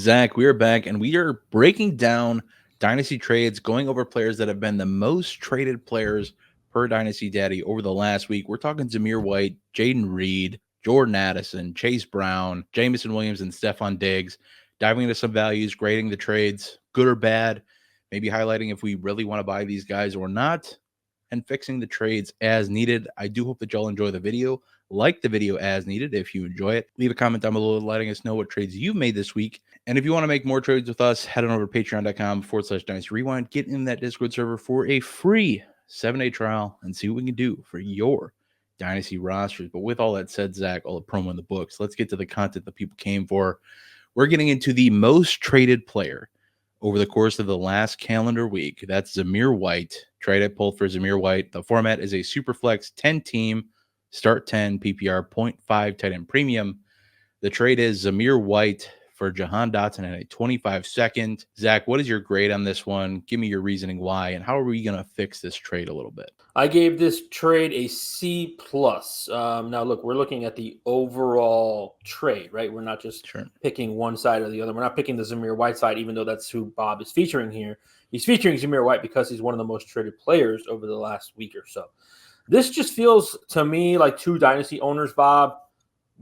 Zach, we are back and we are breaking down dynasty trades, going over players that have been the most traded players per Dynasty Daddy over the last week. We're talking Zamir White, Jayden Reed, Jordan Addison, Chase Brown, Jameson Williams, and Stefon Diggs. Diving into some values, grading the trades, good or bad, maybe highlighting if we really want to buy these guys or not, and fixing the trades as needed. I do hope that y'all enjoy the video. Like the video as needed if you enjoy it. Leave a comment down below letting us know what trades you've made this week. And if you want to make more trades with us, head on over to patreon.com/Dynasty Rewind. Get in that Discord server for a free 7-day trial and see what we can do for your Dynasty rosters. But with all that said, Zach, all the promo in the books, let's get to the content that people came for. We're getting into the most traded player over the course of the last calendar week. That's Zamir White. Trade I pulled for Zamir White. The format is a Superflex 10-team, start 10, PPR 0.5 tight end premium. The trade is Zamir White for Jahan Dotson in a 25-second. Zach, what is your grade on this one? Give me your reasoning why, and how are we going to fix this trade a little bit? I gave this trade a C+. Now, look, we're looking at the overall trade, right? We're not just picking one side or the other. We're not picking the Zamir White side, even though that's who Bob is featuring here. He's featuring Zamir White because he's one of the most traded players over the last week or so. This just feels to me like two dynasty owners, Bob,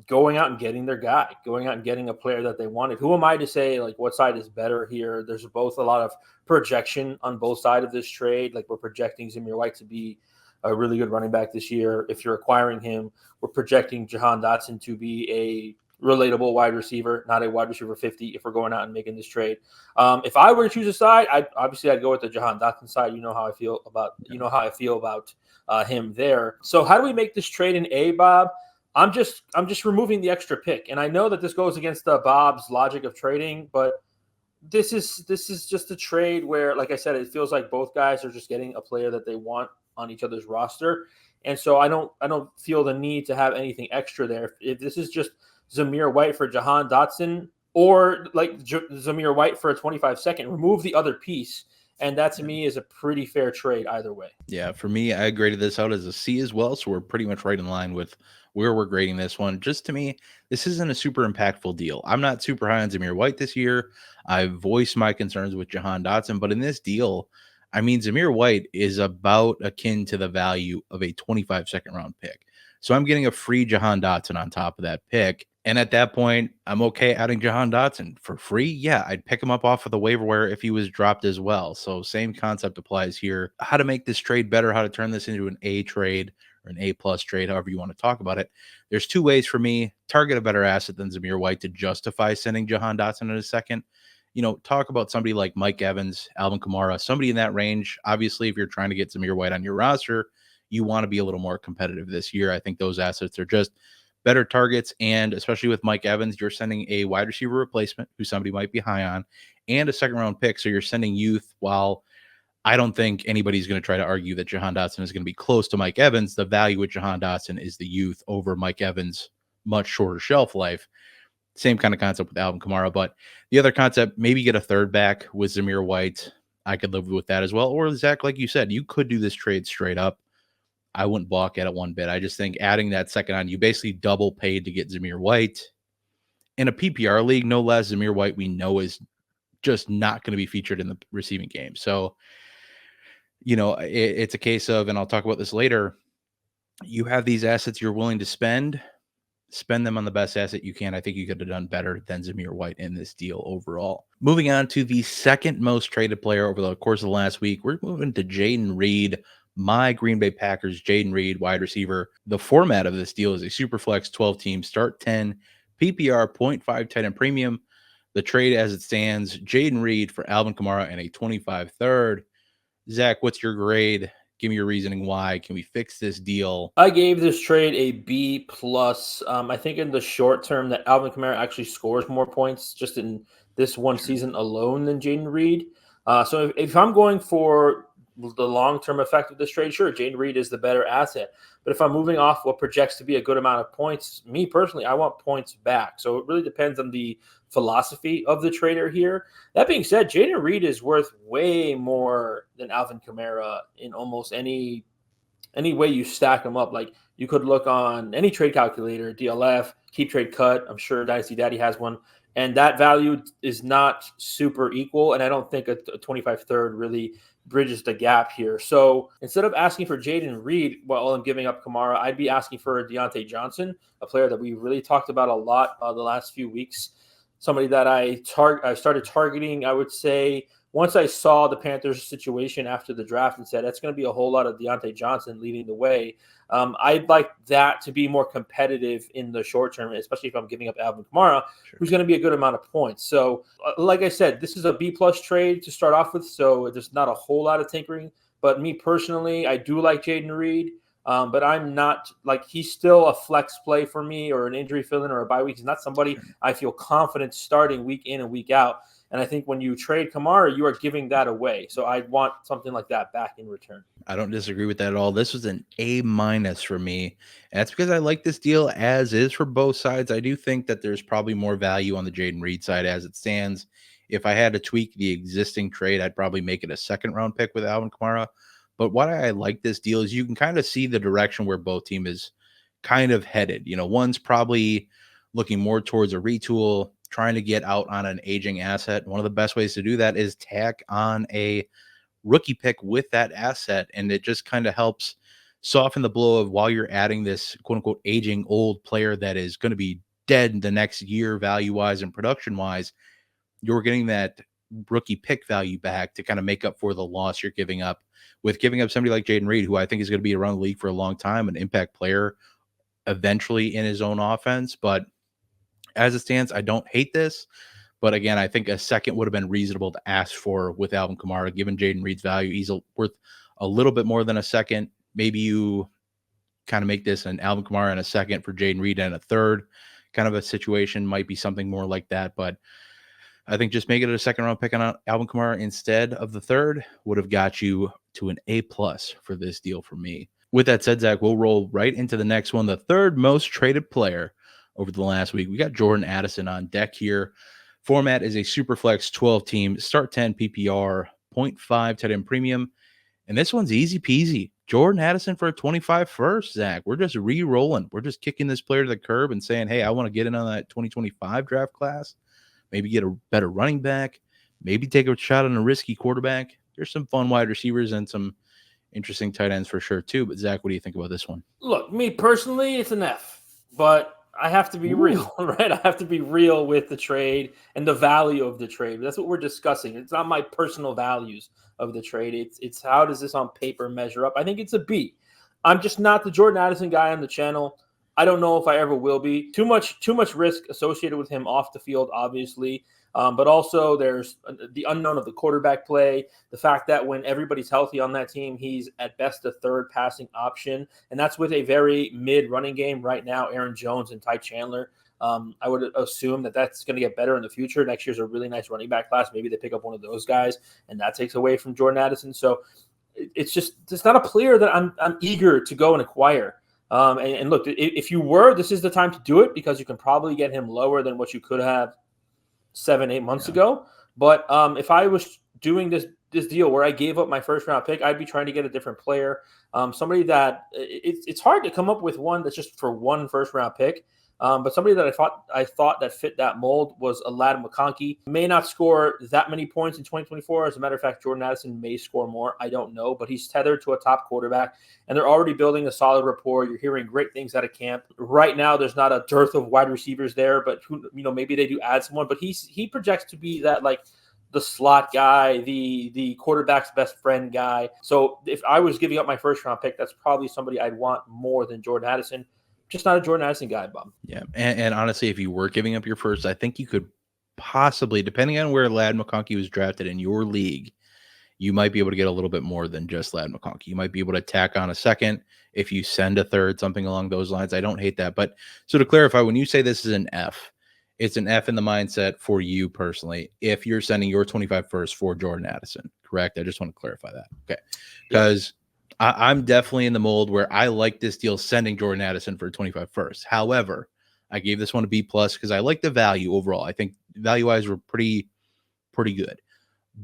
going out and getting their guy, going out and getting a player that they wanted. Who am I to say, like, what side is better here? There's both a lot of projection on both sides of this trade. Like, we're projecting Zamir White to be a really good running back this year. If you're acquiring him, we're projecting Jahan Dotson to be a relatable wide receiver, not a wide receiver 50 if we're going out and making this trade. If I were to choose a side, I'd go with the Jahan Dotson side. You know how I feel about him there. So how do we make this trade in A, Bob? I'm just removing the extra pick, and I know that this goes against Bob's logic of trading, but this is just a trade where, like I said, it feels like both guys are just getting a player that they want on each other's roster, and so I don't feel the need to have anything extra there. If this is just Zamir White for Jahan Dotson, or like Zamir White for a 25-second, remove the other piece. And that, to me, is a pretty fair trade either way. Yeah, for me, I graded this out as a C as well, so we're pretty much right in line with where we're grading this one. Just to me, this isn't a super impactful deal. I'm not super high on Zamir White this year. I've voiced my concerns with Jahan Dotson, but in this deal, I mean, Zamir White is about akin to the value of a 25-second round pick. So I'm getting a free Jahan Dotson on top of that pick. And at that point, I'm okay adding Jahan Dotson for free. Yeah, I'd pick him up off of the waiver wire if he was dropped as well. So same concept applies here. How to make this trade better, how to turn this into an A trade or an A+ trade, however you want to talk about it. There's two ways for me. Target a better asset than Zamir White to justify sending Jahan Dotson in a second. You know, talk about somebody like Mike Evans, Alvin Kamara, somebody in that range. Obviously, if you're trying to get Zamir White on your roster, you want to be a little more competitive this year. I think those assets are just better targets, and especially with Mike Evans, you're sending a wide receiver replacement who somebody might be high on, and a second-round pick, so you're sending youth. While I don't think anybody's going to try to argue that Jahan Dotson is going to be close to Mike Evans, the value with Jahan Dotson is the youth over Mike Evans' much shorter shelf life. Same kind of concept with Alvin Kamara, but the other concept, maybe get a third back with Zamir White. I could live with that as well. Or Zach, like you said, you could do this trade straight up. I wouldn't balk at it one bit. I just think adding that second on, you basically double paid to get Zamir White. In a PPR league, no less, Zamir White we know is just not going to be featured in the receiving game. So, you know, it's a case of, and I'll talk about this later, you have these assets you're willing to spend them on the best asset you can. I think you could have done better than Zamir White in this deal overall. Moving on to the second most traded player over the course of the last week, we're moving to Jayden Reed. My Green Bay Packers, Jayden Reed, wide receiver. The format of this deal is a Superflex 12-team, start 10, PPR 0.5 tight end premium. The trade as it stands, Jayden Reed for Alvin Kamara and a 25 third. Zach, what's your grade? Give me your reasoning why. Can we fix this deal? I gave this trade a B+. I think in the short term that Alvin Kamara actually scores more points just in this one season alone than Jayden Reed. So if I'm going for the long-term effect of this trade, sure, Jayden Reed is the better asset. But if I'm moving off what projects to be a good amount of points, me personally, I want points back. So it really depends on the philosophy of the trader here. That being said, Jayden Reed is worth way more than Alvin Kamara in almost any way you stack them up. Like, you could look on any trade calculator, DLF, Keep Trade Cut. I'm sure Dynasty Daddy has one. And that value is not super equal. And I don't think a 25 third really bridges the gap here. So instead of asking for Jayden Reed while I'm giving up Kamara, I'd be asking for Deontay Johnson, a player that we really talked about a lot the last few weeks. Somebody that I started targeting, I would say, once I saw the Panthers situation after the draft and said that's going to be a whole lot of Deontay Johnson leading the way. I'd like that to be more competitive in the short term, especially if I'm giving up Alvin Kamara, who's going to be a good amount of points. So, like I said, this is a B-plus trade to start off with, so there's not a whole lot of tinkering. But me personally, I do like Jayden Reed, but I'm not he's still a flex play for me or an injury fill-in or a bye week. He's not somebody I feel confident starting week in and week out. And I think when you trade Kamara, you are giving that away. So I want something like that back in return. I don't disagree with that at all. This was an A- for me. And that's because I like this deal as is for both sides. I do think that there's probably more value on the Jayden Reed side as it stands. If I had to tweak the existing trade, I'd probably make it a second-round pick with Alvin Kamara. But why I like this deal is you can kind of see the direction where both team is kind of headed. One's probably looking more towards a retool, trying to get out on an aging asset. One of the best ways to do that is tack on a rookie pick with that asset, and it just kind of helps soften the blow of while you're adding this quote-unquote aging old player that is going to be dead the next year value-wise and production-wise. You're getting that rookie pick value back to kind of make up for the loss you're giving up with giving up somebody like Jayden Reed, who I think is going to be around the league for a long time, an impact player eventually in his own offense. But as it stands, I don't hate this. But again, I think a second would have been reasonable to ask for with Alvin Kamara, given Jayden Reed's value. He's worth a little bit more than a second. Maybe you kind of make this an Alvin Kamara and a second for Jayden Reed and a third. Kind of a situation might be something more like that. But I think just make it a second-round pick on Alvin Kamara instead of the third would have got you to an A+ for this deal for me. With that said, Zach, we'll roll right into the next one, the third most traded player over the last week. We got Jordan Addison on deck here. Format is a Superflex 12-team, start 10 PPR, 0.5 tight end premium. And this one's easy peasy. Jordan Addison for a 25 first, Zach. We're just re-rolling. We're just kicking this player to the curb and saying, hey, I want to get in on that 2025 draft class. Maybe get a better running back. Maybe take a shot on a risky quarterback. There's some fun wide receivers and some interesting tight ends for sure, too. But, Zach, what do you think about this one? Look, me personally, it's an F. But I have to be real, right? I have to be real with the trade and the value of the trade. That's what we're discussing. It's not my personal values of the trade. It's how does this on paper measure up? I think it's a B. I'm just not the Jordan Addison guy on the channel. I don't know if I ever will be. Too much risk associated with him off the field, obviously. But also there's the unknown of the quarterback play, the fact that when everybody's healthy on that team, he's at best a third passing option. And that's with a very mid running game right now, Aaron Jones and Ty Chandler. I would assume that that's going to get better in the future. Next year's a really nice running back class. Maybe they pick up one of those guys, and that takes away from Jordan Addison. So it's not a player that I'm eager to go and acquire. And look, if you were, this is the time to do it because you can probably get him lower than what you could have 7-8 months ago. But if I was doing this deal where I gave up my first round pick, I'd be trying to get a different player, somebody that it's hard to come up with one that's just for one first round pick. But somebody that I thought that fit that mold was Ladd McConkey. May not score that many points in 2024. As a matter of fact, Jordan Addison may score more. I don't know, but he's tethered to a top quarterback, and they're already building a solid rapport. You're hearing great things out of camp. Right now, there's not a dearth of wide receivers there, but maybe they do add someone. But he projects to be that the slot guy, the quarterback's best friend guy. So if I was giving up my first round pick, that's probably somebody I'd want more than Jordan Addison. Just not a Jordan Addison guy, Bob. Yeah, and honestly, if you were giving up your first, I think you could possibly, depending on where Ladd McConkey was drafted in your league, you might be able to get a little bit more than just Ladd McConkey. You might be able to tack on a second if you send a third, something along those lines. I don't hate that. But so to clarify, when you say this is an F, it's an F in the mindset for you personally if you're sending your 25 first for Jordan Addison, correct? I just want to clarify that. Okay. Because I'm definitely in the mold where I like this deal sending Jordan Addison for 25 first. However, I gave this one a B+ because I like the value overall. I think value-wise we're pretty good.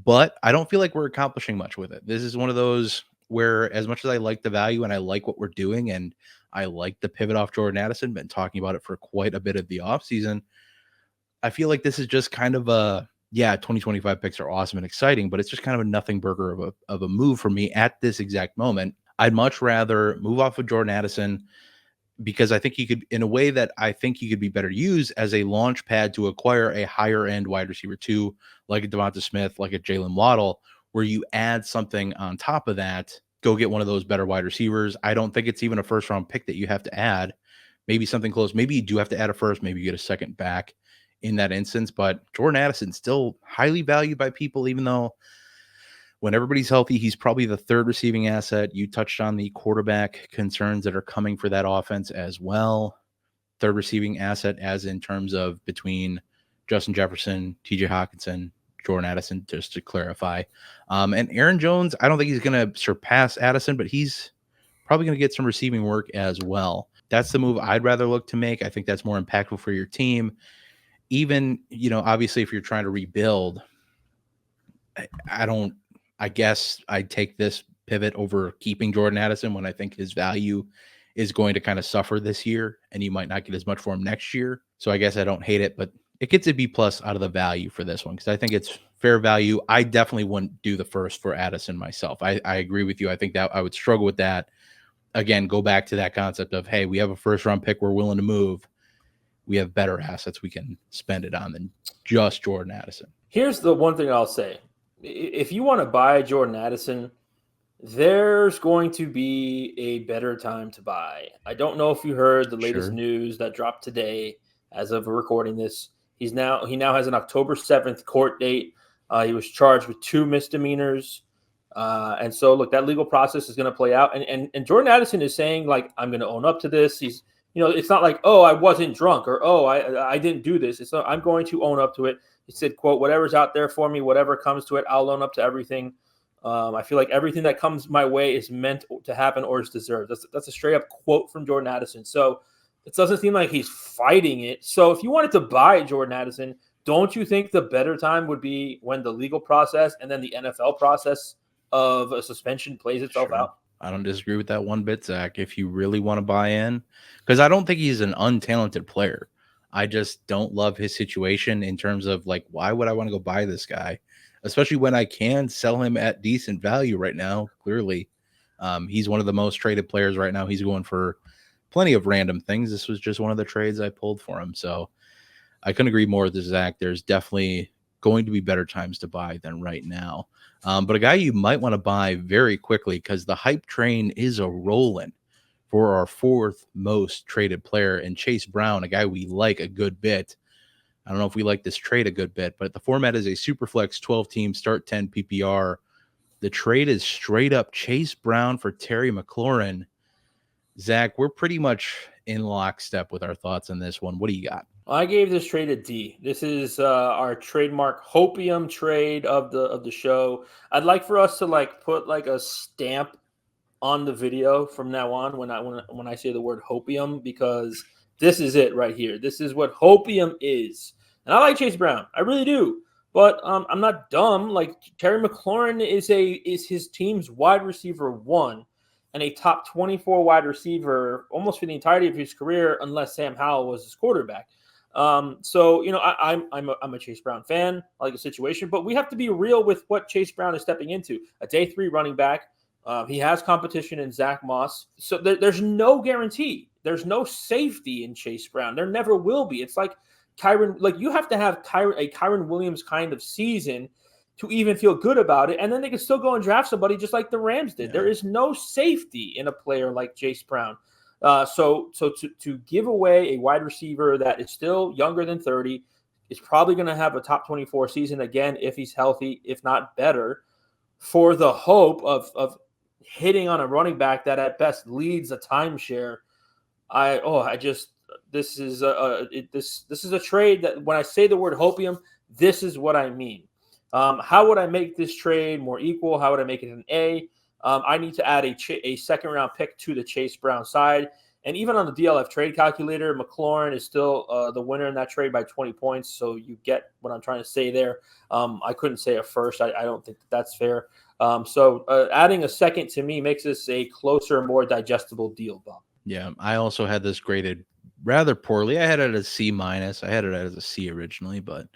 But I don't feel like we're accomplishing much with it. This is one of those where as much as I like the value and I like what we're doing and I like the pivot off Jordan Addison, been talking about it for quite a bit of the offseason, I feel like this is just kind of 2025 picks are awesome and exciting, but it's just kind of a nothing burger of a move for me at this exact moment. I'd much rather move off of Jordan Addison because I think he could, in a way that I think he could be better used as a launch pad to acquire a higher end wide receiver too, like a Devonta Smith, like a Jalen Waddle, where you add something on top of that, go get one of those better wide receivers. I don't think it's even a first round pick that you have to add. Maybe something close. Maybe you do have to add a first. Maybe you get a second back in that instance. But Jordan Addison still highly valued by people, even though when everybody's healthy, he's probably the third receiving asset. You touched on the quarterback concerns that are coming for that offense as well. Third receiving asset, as in terms of between Justin Jefferson, TJ Hawkinson, Jordan Addison, just to clarify. And Aaron Jones, I don't think he's going to surpass Addison, but he's probably going to get some receiving work as well. That's the move I'd rather look to make. I think that's more impactful for your team. Even, obviously, if you're trying to rebuild, I guess I'd take this pivot over keeping Jordan Addison when I think his value is going to kind of suffer this year and you might not get as much for him next year. So I guess I don't hate it, but it gets a B+ out of the value for this one because I think it's fair value. I definitely wouldn't do the first for Addison myself. I agree with you. I think that I would struggle with that. Again, go back to that concept of, hey, we have a first round pick we're willing to move. We have better assets we can spend it on than just Jordan Addison. Here's the one thing I'll say. If you want to buy Jordan Addison, there's going to be a better time to buy. I don't know if you heard the latest news that dropped today as of recording this. He now has an October 7th court date. He was charged with 2 misdemeanors. And so, look, that legal process is going to play out. And Jordan Addison is saying, like, I'm going to own up to this. He's, it's not like, oh, I wasn't drunk or, oh, I didn't do this. It's not, I'm going to own up to it. He said, quote, whatever's out there for me, whatever comes to it, I'll own up to everything. I feel like everything that comes my way is meant to happen or is deserved. That's a straight up quote from Jordan Addison. So it doesn't seem like he's fighting it. So if you wanted to buy Jordan Addison, don't you think the better time would be when the legal process and then the NFL process of a suspension plays itself out? I don't disagree with that one bit, Zach. If you really want to buy in, because I don't think he's an untalented player. I just don't love his situation in terms of, like, why would I want to go buy this guy? Especially when I can sell him at decent value right now. Clearly, he's one of the most traded players right now. He's going for plenty of random things. This was just one of the trades I pulled for him. So I couldn't agree more with Zach. There's definitely going to be better times to buy than right now. But a guy you might want to buy very quickly because the hype train is a-rolling for our 4th most traded player, and Chase Brown, a guy we like a good bit. I don't know if we like this trade a good bit, but the format is a Superflex 12-team start 10 PPR. The trade is straight up Chase Brown for Terry McLaurin. Zach, we're pretty much in lockstep with our thoughts on this one. What do you got? I gave this trade a D. This is our trademark hopium trade of the show. I'd like for us to put a stamp on the video from now on when I say the word hopium, because this is it right here. This is what hopium is. And I like Chase Brown. I really do. But I'm not dumb. Like, Terry McLaurin is his team's wide receiver 1 and a top 24 wide receiver almost for the entirety of his career, unless Sam Howell was his quarterback. So I'm a Chase Brown fan. I like the situation, but we have to be real with what Chase Brown is stepping into. A day 3 running back. He has competition in Zach Moss. So there's no guarantee. There's no safety in Chase Brown. There never will be. It's like you have to have a Kyren Williams kind of season to even feel good about it. And then they can still go and draft somebody just like the Rams did. Yeah. There is no safety in a player like Chase Brown. So to give away a wide receiver that is still younger than 30, is probably going to have a top 24 season again if he's healthy, if not better, for the hope of hitting on a running back that at best leads a timeshare. This is a trade that when I say the word hopium, this is what I mean. How would I make this trade more equal? How would I make it an A? I need to add a second-round pick to the Chase Brown side. And even on the DLF trade calculator, McLaurin is still the winner in that trade by 20 points. So you get what I'm trying to say there. I couldn't say a first. I don't think that's fair. So adding a second to me makes this a closer, more digestible deal, Bob. Yeah, I also had this graded rather poorly. I had it as C minus. I had it as a C originally, but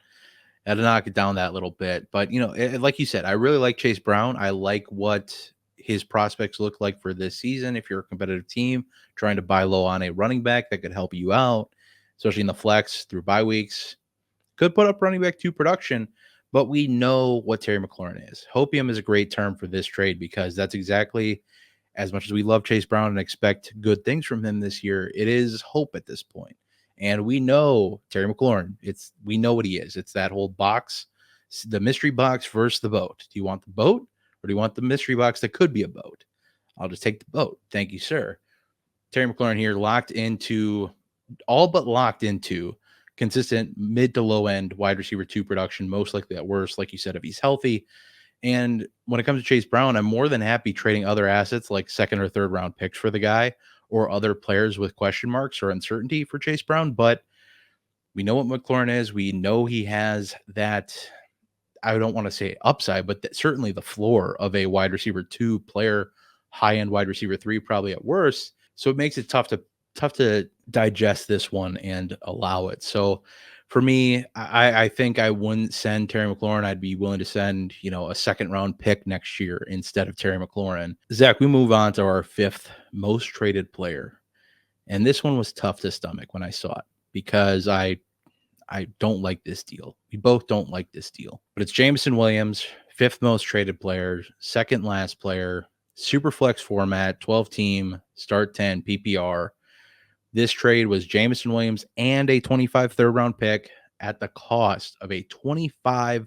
I had to knock it down that little bit. But, like you said, I really like Chase Brown. I like what his prospects look like for this season. If you're a competitive team trying to buy low on a running back that could help you out, especially in the flex through bye weeks, could put up running back 2 production. But we know what Terry McLaurin is. Hopium is a great term for this trade because that's exactly, as much as we love Chase Brown and expect good things from him this year, it is hope at this point. And we know Terry McLaurin. We know what he is. It's that whole box, the mystery box versus the boat. Do you want the boat or do you want the mystery box that could be a boat? I'll just take the boat. Thank you, sir. Terry McLaurin here all but locked into consistent mid to low end wide receiver 2 production, most likely at worst, like you said, if he's healthy. And when it comes to Chase Brown, I'm more than happy trading other assets like second or third round picks for the guy or other players with question marks or uncertainty for Chase Brown. But we know what McLaurin is. We know he has that, I don't want to say upside, but certainly the floor of a wide receiver 2 player, high end wide receiver 3, probably at worst. So it makes it tough to digest this one and allow it. So for me, I think I wouldn't send Terry McLaurin. I'd be willing to send, a second round pick next year instead of Terry McLaurin. Zach, we move on to our 5th most traded player. And this one was tough to stomach when I saw it because I don't like this deal. We both don't like this deal. But it's Jameson Williams, 5th most traded player, second last player, super flex format, 12 team, start 10, PPR. This trade was Jameson Williams and a 25 third round pick at the cost of a 25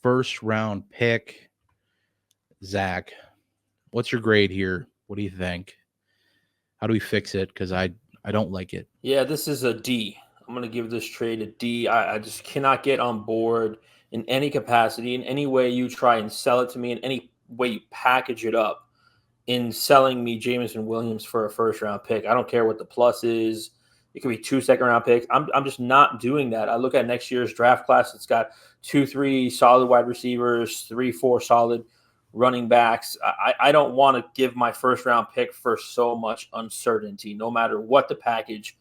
first round pick. Zach, what's your grade here? What do you think? How do we fix it? Because I don't like it. Yeah, this is a D. I'm going to give this trade a D. I just cannot get on board in any capacity, in any way you try and sell it to me, in any way you package it up in selling me Jameson Williams for a first round pick. I don't care what the plus is. It could be 2 second round picks. I'm just not doing that. I look at next year's draft class. It's got 2-3 solid wide receivers, 3-4 solid running backs. I don't want to give my first round pick for so much uncertainty, no matter what the package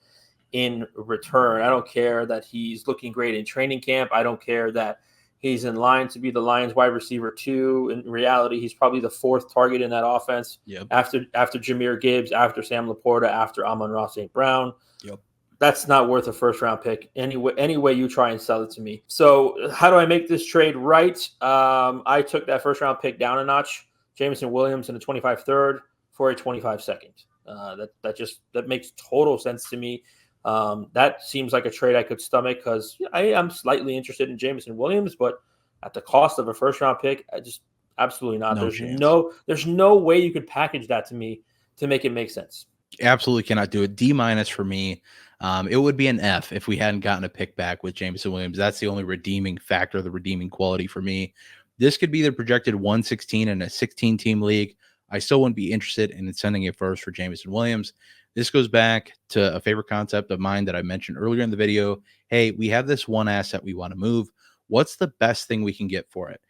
in return. I don't care that he's looking great in training camp. I don't care that he's in line to be the Lions wide receiver 2. In reality, he's probably the 4th target in that offense. Yep. After Jahmyr Gibbs, after Sam Laporta, after Amon-Ra St. Brown. Yep. That's not worth a first round pick any way you try and sell it to me. So how do I make this trade right? I took that first round pick down a notch, Jameson Williams in the 25 third for a 25 second. That makes total sense to me. That seems like a trade I could stomach because I am slightly interested in Jameson Williams, but at the cost of a first round pick, I just absolutely not. There's no way you could package that to me to make it make sense. Absolutely cannot do it. D minus for me. It would be an F if we hadn't gotten a pick back with Jameson Williams. That's the only redeeming factor, the redeeming quality for me. This could be the projected 116 in a 16 team league. I still wouldn't be interested in sending a first for Jameson Williams. This goes back to a favorite concept of mine that I mentioned earlier in the video. Hey, we have this one asset we want to move. What's the best thing we can get for it?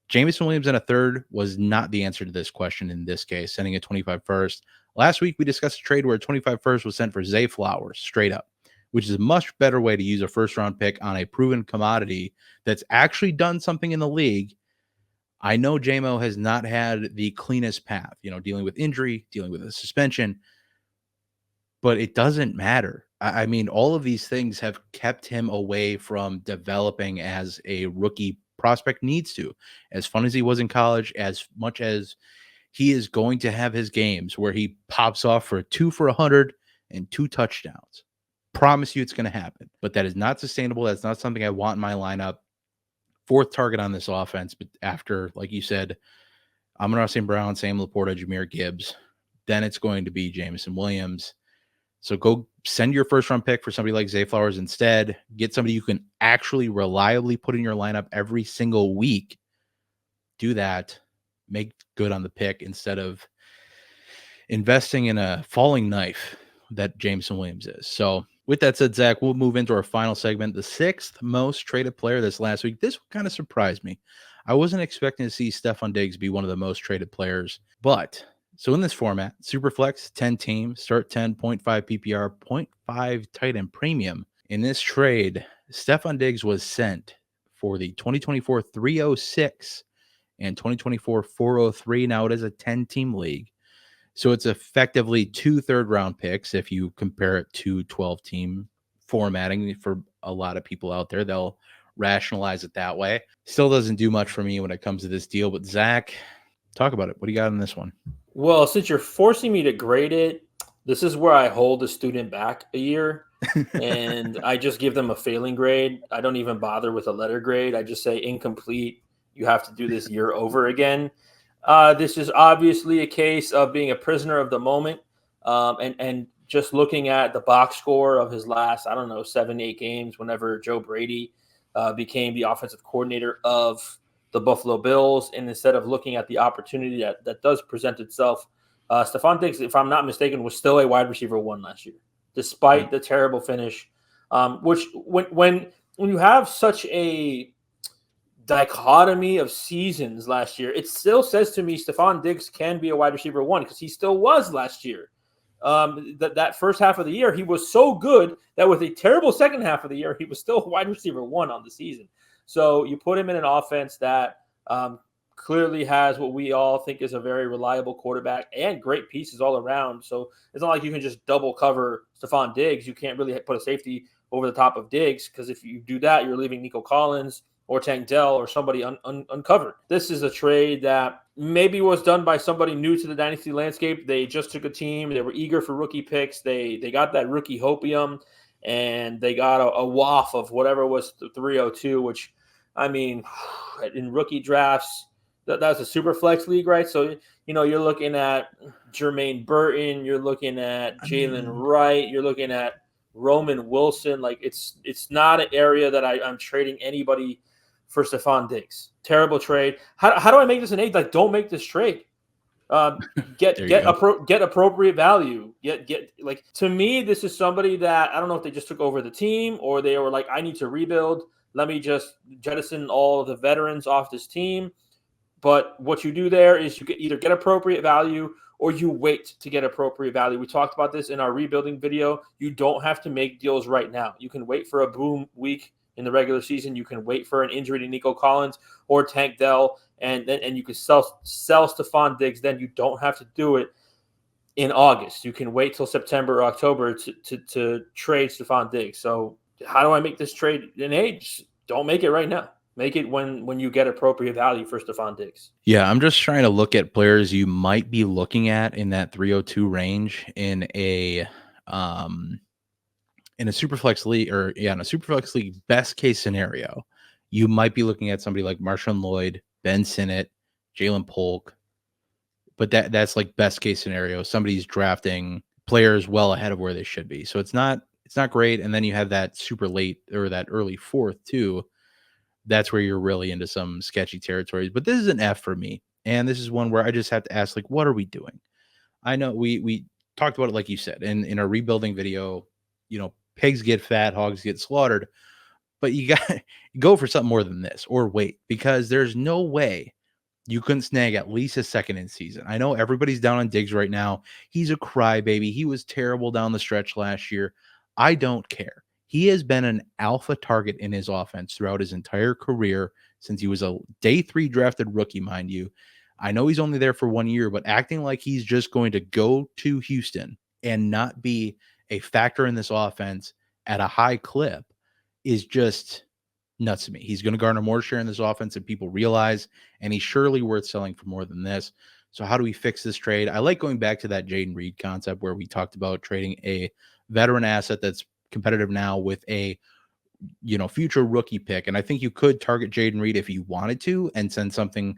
Jameson Williams in a third was not the answer to this question in this case, sending a 25 first. Last week, we discussed a trade where a 25 first was sent for Zay Flowers straight up, which is a much better way to use a first round pick on a proven commodity that's actually done something in the league. I know JMO has not had the cleanest path, dealing with injury, dealing with a suspension, but it doesn't matter. I mean, all of these things have kept him away from developing as a rookie prospect needs to. As fun as he was in college, as much as he is going to have his games where he pops off for 2 for 100 and 2 touchdowns. Promise you it's going to happen, but that is not sustainable. That's not something I want in my lineup. 4th target on this offense, but after, like you said, Amon-Ra St. Brown, Sam Laporta, Jahmyr Gibbs, then it's going to be Jameson Williams. So go send your first round pick for somebody like Zay Flowers instead. Get somebody you can actually reliably put in your lineup every single week. Do that. Make good on the pick instead of investing in a falling knife that Jameson Williams is. So with that said, Zach, we'll move into our final segment. The 6th most traded player this last week. This kind of surprised me. I wasn't expecting to see Stefon Diggs be one of the most traded players, but So in this format, Superflex, 10 team, start 10, 0.5 PPR, 0.5 tight end premium. In this trade, Stefon Diggs was sent for the 2024 306 and 2024 403. Now it is a 10-team league. So it's effectively 2 third-round picks if you compare it to 12-team formatting. For a lot of people out there, they'll rationalize it that way. Still doesn't do much for me when it comes to this deal. But Zach, talk about it. What do you got on this one? Well, since you're forcing me to grade it, this is where I hold the student back a year and I just give them a failing grade. I don't even bother with a letter grade. I just say incomplete. You have to do this year over again. This is obviously a case of being a prisoner of the moment, and just looking at the box score of his last, 7, 8 games whenever Joe Brady became the offensive coordinator of the Buffalo Bills, and instead of looking at the opportunity that does present itself, Stefon Diggs, if I'm not mistaken, was still a wide receiver 1 last year, despite the terrible finish. Which when you have such a dichotomy of seasons last year, it still says to me Stefon Diggs can be a wide receiver 1 because he still was last year. That first half of the year, he was so good that with a terrible second half of the year, he was still a wide receiver 1 on the season. So you put him in an offense that clearly has what we all think is a very reliable quarterback and great pieces all around. So it's not like you can just double cover Stefon Diggs. You can't really put a safety over the top of Diggs because if you do that, you're leaving Nico Collins or Tank Dell or somebody uncovered. This is a trade that maybe was done by somebody new to the Dynasty landscape. They just took a team. They were eager for rookie picks. They got that rookie hopium, and they got a waft of whatever was the 302, which, I mean, in rookie drafts, that's a super flex league, right? So, you're looking at Jermaine Burton. You're looking at Jayden Wright. You're looking at Roman Wilson. Like, it's not an area that I'm trading anybody for Stefon Diggs. Terrible trade. How do I make this an 8? Like, don't make this trade. Get appropriate value. Like, to me, this is somebody that I don't know if they just took over the team or they were like, I need to rebuild. Let me just jettison all of the veterans off this team. But what you do there is you either get appropriate value or you wait to get appropriate value. We talked about this in our rebuilding video. You don't have to make deals right now. You can wait for a boom week in the regular season. You can wait for an injury to Nico Collins or Tank Dell, and you can sell Stefon Diggs. Then you don't have to do it in August. You can wait till September or October to trade Stefon Diggs. So how do I make this trade in age? Don't make it right now. Make it when you get appropriate value for Stefon Diggs. Yeah, I'm just trying to look at players you might be looking at in that 302 range in a superflex league, in a superflex league best case scenario. You might be looking at somebody like Marshawn Lloyd, Ben Sinnott, Jalen Polk, but that's like best case scenario. Somebody's drafting players well ahead of where they should be. So it's not great. And then you have that super late or that early 4th too. That's where you're really into some sketchy territories. But this is an F for me. And this is one where I just have to ask, like, what are we doing? I know we talked about it, like you said, in a rebuilding video, pigs get fat, hogs get slaughtered. But you got to go for something more than this or wait, because there's no way you couldn't snag at least a second in season. I know everybody's down on Diggs right now. He's a crybaby. He was terrible down the stretch last year. I don't care. He has been an alpha target in his offense throughout his entire career since he was a day 3 drafted rookie, mind you. I know he's only there for 1 year, but acting like he's just going to go to Houston and not be a factor in this offense at a high clip is just nuts to me. He's going to garner more share in this offense than people realize, and he's surely worth selling for more than this. So how do we fix this trade? I like going back to that Jayden Reed concept where we talked about trading a veteran asset that's competitive now with a future rookie pick. And I think you could target Jayden Reed if you wanted to and send something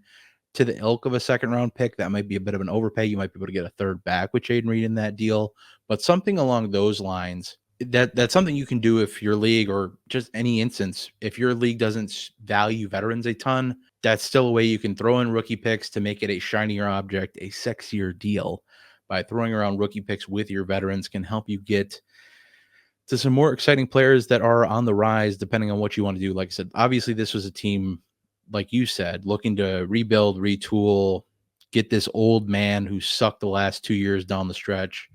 to the ilk of a second round pick. That might be a bit of an overpay. You might be able to get a third back with Jayden Reed in that deal, but something along those lines. That's something you can do if your league, or just any instance, if your league doesn't value veterans a ton, that's still a way you can throw in rookie picks to make it a shinier object, a sexier deal. By throwing around rookie picks with your veterans can help you get to some more exciting players that are on the rise, depending on what you want to do. Like I said, obviously this was a team, like you said, looking to rebuild, retool, get this old man who sucked the last 2 years down the stretch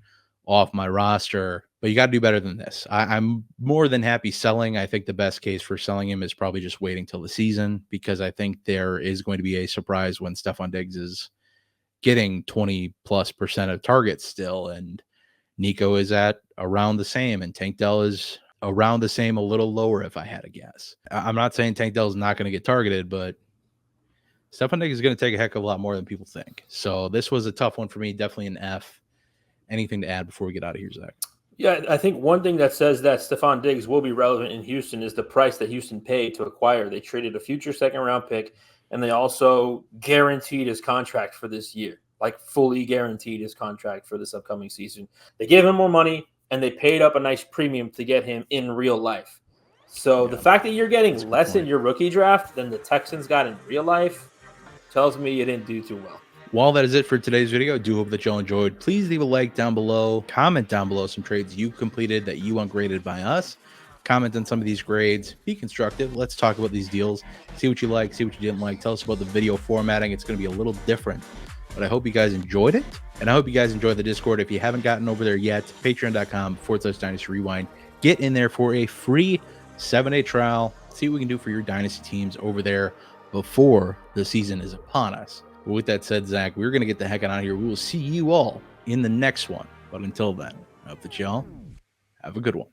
off my roster. But you got to do better than this. I'm more than happy selling. I think the best case for selling him is probably just waiting till the season, because I think there is going to be a surprise when Stefon Diggs is getting 20+% of targets still, and Nico is at around the same, and Tank Dell is around the same, a little lower if I had a guess. I'm not saying Tank Dell is not going to get targeted, but Stefon Diggs is going to take a heck of a lot more than people think. So this was a tough one for me, definitely an F. Anything to add before we get out of here, Zach? Yeah, I think one thing that says that Stefon Diggs will be relevant in Houston is the price that Houston paid to acquire. They traded a future second-round pick, and they also guaranteed his contract for this year, like fully guaranteed his contract for this upcoming season. They gave him more money, and they paid up a nice premium to get him in real life. So the fact that you're getting less in your rookie draft than the Texans got in real life tells me you didn't do too well. Well, that is it for today's video. I do hope that y'all enjoyed. Please leave a like down below. Comment down below some trades you completed that you want graded by us. Comment on some of these grades. Be constructive. Let's talk about these deals. See what you like, see what you didn't like. Tell us about the video formatting. It's going to be a little different, but I hope you guys enjoyed it. And I hope you guys enjoyed the Discord. If you haven't gotten over there yet, patreon.com/Dynasty Rewind. Get in there for a free 7-day trial. See what we can do for your Dynasty teams over there before the season is upon us. But with that said, Zach, we're going to get the heck out of here. We will see you all in the next one. But until then, I hope that y'all have a good one.